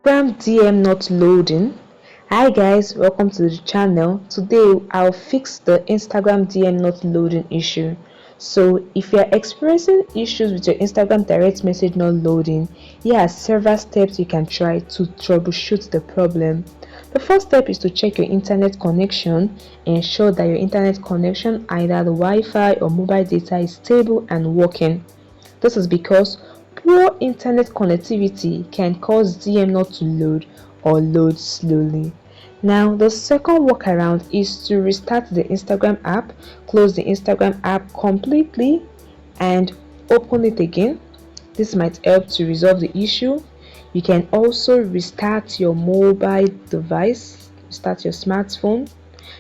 Instagram DM not loading. Hi guys, welcome to the channel. Today I'll fix the Instagram DM not loading issue. So if you're experiencing issues with your Instagram direct message not loading, here are several steps you can try to troubleshoot the problem. The first step is to check your internet connection. Ensure that your internet connection, either the Wi-Fi or mobile data, is stable and working. This is because poor internet connectivity can cause DM not to load or load slowly. Now, the second workaround is to restart the Instagram app, close the Instagram app completely, and open it again. This might help to resolve the issue. You can also restart your mobile device, start your smartphone,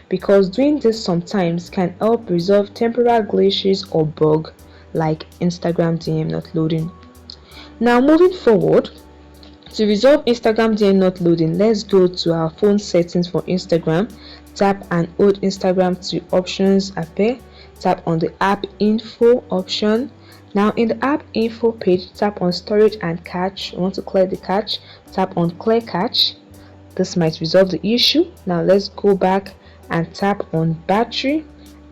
because doing this sometimes can help resolve temporary glitches or bug like Instagram DM not loading. Now moving forward, to resolve Instagram DM not loading, let's go to our phone settings for Instagram. Tap and hold Instagram to options appear. Tap on the app info option. Now in the app info page, tap on storage and cache. You want to clear the cache, tap on clear cache. This might resolve the issue. Now let's go back and tap on battery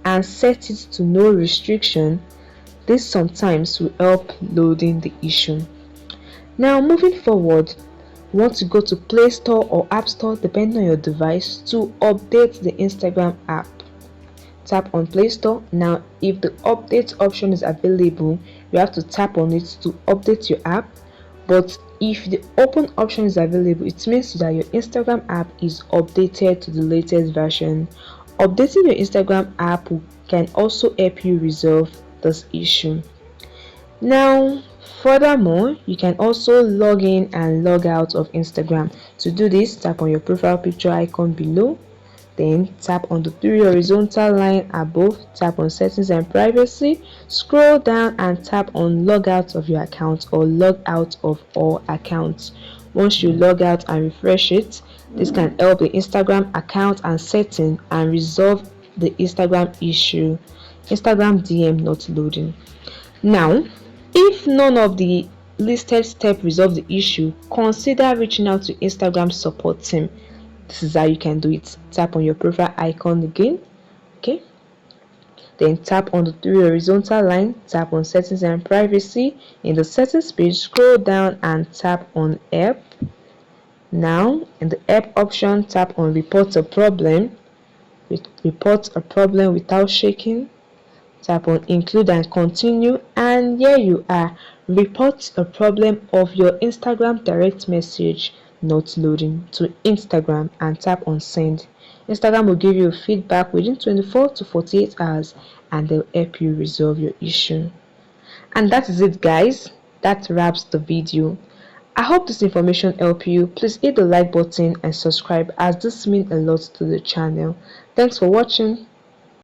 and set it to no restriction. This sometimes will help loading the issue. Now moving forward, you want to go to Play Store or App Store depending on your device to update the Instagram app. Tap on Play Store. Now if the update option is available, you have to tap on it to update your app. But if the open option is available, it means that your Instagram app is updated to the latest version. Updating your Instagram app can also help you resolve this issue. Now, furthermore, you can also log in and log out of Instagram. To do this, tap on your profile picture icon below. Then tap on the three horizontal line above, tap on settings and privacy, scroll down and tap on log out of your account or log out of all accounts. Once you log out and refresh it, this can help the Instagram account and setting and resolve the Instagram issue, Instagram DM not loading. Now, if none of the listed steps resolve the issue, consider reaching out to Instagram support team. This is how you can do it. Tap on your profile icon again, okay, then tap on the three horizontal line, tap on settings and privacy. In the settings page, scroll down and tap on help. Now in the help option, tap on report a problem. Report a problem without shaking. Tap on include and continue, and here you are. Report a problem of your Instagram direct message not loading to Instagram and tap on send. Instagram will give you feedback within 24 to 48 hours and they'll help you resolve your issue. And that is it guys. That wraps the video. I hope this information helped you. Please hit the like button and subscribe as this means a lot to the channel. Thanks for watching.